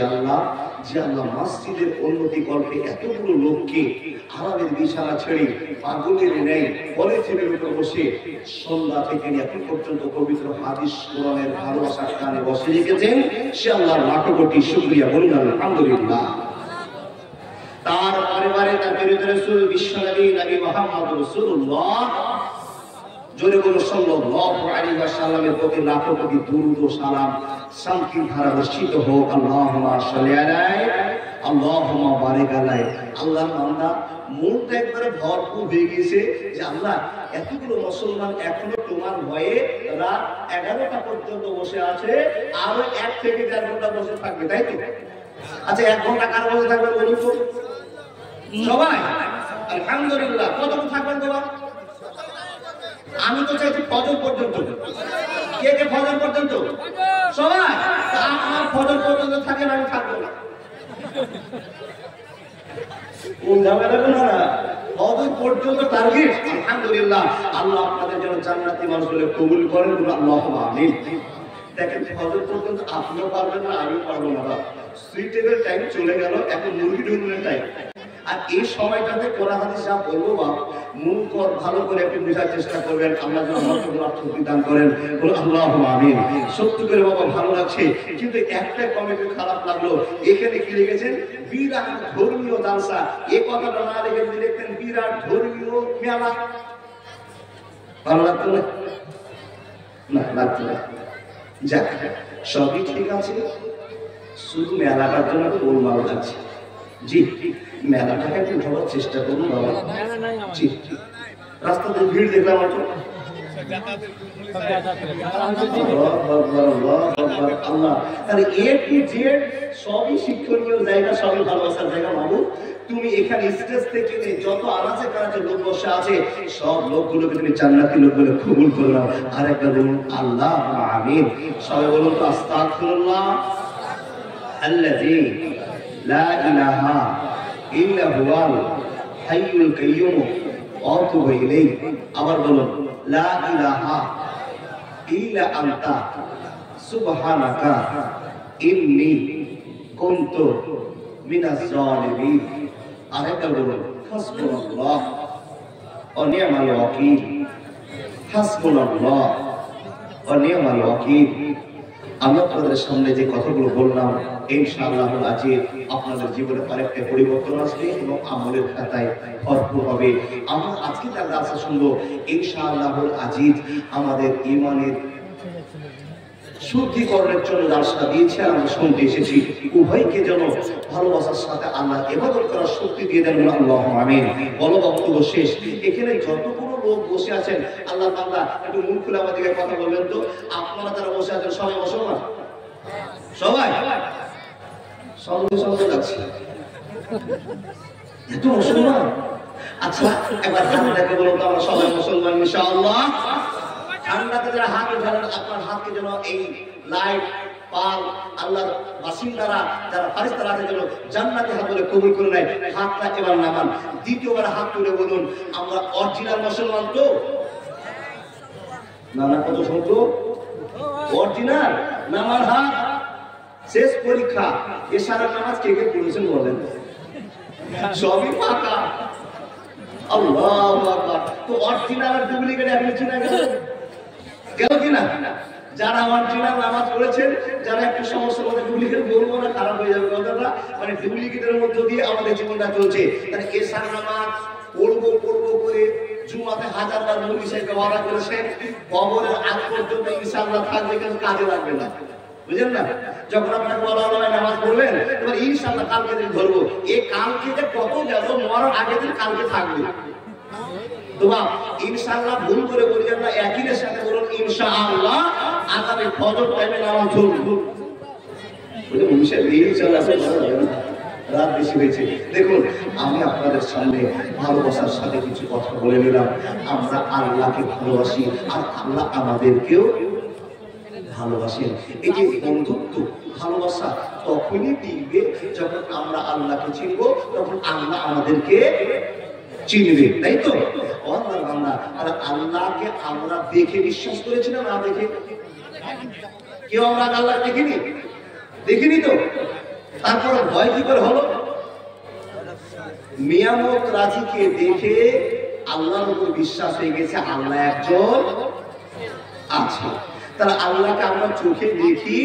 আল্লাহ যে আল্লাহ মসজিদের উন্নতি কল্পে এতগুলো লোককে আরামের বিছানা ছেড়ে পাগলের নেই পলিথিনের উপর বসে সন্ধ্যা থেকে এখন পর্যন্ত পবিত্র হাদিস কোরআনের ভালোবাসার কানে বসে রেখেছেন, সে আল্লাহর লাখো কোটি শুকরিয়া বলুন আলহামদুলিল্লাহ। তার পরিবারে তার প্রিয় রাসূল বিশ্বনবী নবী মুহাম্মদ রাসূলুল্লাহ জোরে বলো সাল্লাল্লাহু আলাইহি ওয়াসাল্লামের প্রতি লাখো কোটি দুরূদ ও সালাম শান্তির ধারা বর্ষিত হোক। আল্লাহুম্মা সাল্লি আলাইহি আল্লাহুম্মা বারিক আলাইহি। আল্লাহর বান্দা মনটা একবারে ভরপুর হয়ে গেছে যে আল্লাহ এতগুলো মুসলমান এখনো তোমার ভয়ে রাত 11টা পর্যন্ত বসে আছে, আর 1 থেকে 4 ঘন্টা বসে থাকবে, তাই তো? আচ্ছা 1 ঘন্টা কার বসে থাকবে বলুন তো সবাই? আলহামদুলিল্লাহ। কতক্ষণ থাকবেন বাবা? আমি তো চাইছি ফজর পর্যন্ত। কে কে ফজর পর্যন্ত? সবাই। আমার ফজর পর্যন্ত থাকেন, আমি থাকবো না। কোন যাবে না ফজর পর্যন্ত টার্গেট। আলহামদুলিল্লাহ। আল্লাহ আপনাদের জন্য জান্নাতি মানুষগুলো কবুল করেন, আল্লাহুম্মা আমিন। দেখেন ফজর পর্যন্ত আপনিও পারবেন না, আমিও পারবো না। সুইটেবল টাইম চলে গেল, এখন মুরগি ঢুকনের টাইম। আর এই সময়টাতে কোরআন হাদিস যা বলবো বা মন কর ভালো করে একটু বোঝার চেষ্টা করবেন। আল্লাহ যেন আমাদের শক্তি দান করেন, আল্লাহুম্মা আমিন। সত্যি করে বাবা ভালো লাগছে, কিন্তু একটা কমেন্ট খারাপ লাগলো। এখানে কি লিখেছেন? বিরাট ধর্মীয় জালসা। এই কথাটা না লিখে যদি লিখতেন বিরাট ধর্মীয় মেলা, ভালো লাগতো না? না লাগতো না। যাক, সবই ঠিক আছে, শুধু মেলাটার জন্য গোলমাল লাগছে। জি, মেলাটাকে একটু উঠাবার চেষ্টা করুন বাবা। জি, রাস্তাতে ভিড় দেখলাম আল্লাহ, তাহলে এ টু জেড সবই শিক্ষণীয় জায়গা, সবই ভালোবাসার জায়গা। বাবু তুমি এখানে স্টেজ থেকে যত আনাচে কানাচে লোক বসে আছে, সব লোকগুলোকে তুমি জান্নাতি লোকগুলো কবুল করে নাও। আর একটা বলুন আল্লাহুম্মা আমিন। সবাই বলুন তো আস্তাগফিরুল্লাহ আল্লাযী লা ইলাহা ইল্লা হুয়াল হাইয়ুল কাইয়্যুম ওয়া আতুবু ইলাইহি। আবার বলুন লা ইলাহা ইল্লা আনতা সুবহানাকা ইন্নী কুনতু মিনাজ জালিমিন। আরেকবার বলুন হাসবুনাল্লাহ ওয়া নি'মাল ওয়াকিল। হাসবুনাল্লাহ ওয়া নি'মাল ওয়াকিল। আমি আপনাদের সামনে যে কথাগুলো বললাম, ইনশাআল্লাহ আজিজ আপনাদের জীবনে আরেকটা পরিবর্তন আসবে এবং আমলের খাতায় ভরপুর হবে। আমরা আজকে তার আশা শুনবো ইনশাআল্লাহ আজিজ আমাদের ঈমানের শুদ্ধিকরণের জন্য রাস্তা দিয়েছে, আমরা শুনতে এসেছি। উভয়কে যেন ভালোবাসার সাথে আল্লাহ ইবাদত করার শক্তি দিয়ে দেন, আল্লাহুম্মা আমিন। বলো বক্তব্য শেষ। এখানে যতগুলো লোক বসে আছেন, আল্লাহ তাআলা একটু মুখ খুলে আমাদেরকে কথা বলবেন তো। আপনারা যারা বসে আছেন সবাই মুসলমান? সবাই? সঙ্গে সঙ্গে যাচ্ছে এত মুসলমান। আচ্ছা এবার আপনাকে বলুন তো আমরা সবাই মুসলমান ইনশাআল্লাহ? ঠান্ডাতে যারা হাত উঠালেন, আপনার হাতকে যেন এই লাইট পাল আল্লাহর বাসিন্দারা যারা ফারিস্তারা আছে যেন জান্নাতি হাত বলে কবুল করে নেয়। হাতটা এবার নামান। দ্বিতীয়বার হাত তুলে বলুন আমরা অরিজিনাল মুসলমান তো? না না, কত ছোট অরিজিনাল। নামার হাত। শেষ পরীক্ষা এশারার নামাজ কে কে পড়েছেন বলেন? সবই পাকা। আল্লাহু আকবার। তো অরিজিনাল আর ডুপ্লিকেট এখন চিনা গেল কিনা? যারা অরিজিনাল নামাজ পড়েছেন, যারা একটু সমস্যার মধ্যে ডুপ্লিকেট বলবো না, খারাপ হয়ে যাবে কথাটা, মানে ডুপ্লিকেটের মধ্য দিয়ে আমাদের জীবনটা চলছে। তাহলে এশার নামাজ পড়বো করে জুমাতে হাজারবার নবী সাহেবকে ওয়াদা করেছেন, কবরের আগ পর্যন্ত ইনশাআল্লাহ থাকবে, কিন্তু কাজে লাগবে না। বুঝলেন না? যখন আপনাকে বলা হলো নামাজ পড়বেন, এবার ইনশাআল্লাহ কালকে দিন ধরবো, এই কালকে যে কত গেল, মরার আগের দিন কালকে থাকবে। তোমা ইনশাআল্লাহ ভুল করে বলি আমরা একইনের সাথে বলুন ইনশাআল্লাহ আগামী ফজর টাইমে নামাজ পড়ব। বলে মুশা ইনশাআল্লাহ রাত বেশি হয়েছে। দেখুন আমি আপনাদের সামনে ভালোবাসার সাথে কিছু কথা বলে নিলাম। আমরা আল্লাহকে ভালোবাসি আর আল্লাহ আমাদেরকেও ভালোবাসেন। এই যে বন্ধুত্ব ভালোবাসা তখনই টিকবে যখন আমরা আল্লাহকে চিনব, তখন আল্লাহ আমাদেরকে চিনবে, তাই তো? আর আল্লাহকে আমরা দেখে বিশ্বাস করেছি না, না দেখে? কেউ আমরা আল্লাহ দেখিনি? দেখিনি তো। তারপর ভয় কি করে হলো? নিয়ামত রাজিকে দেখে আল্লাহর উপর বিশ্বাস হয়ে গেছে, আল্লাহ একজন আছে। তাহলে আল্লাহকে আমরা চোখে দেখি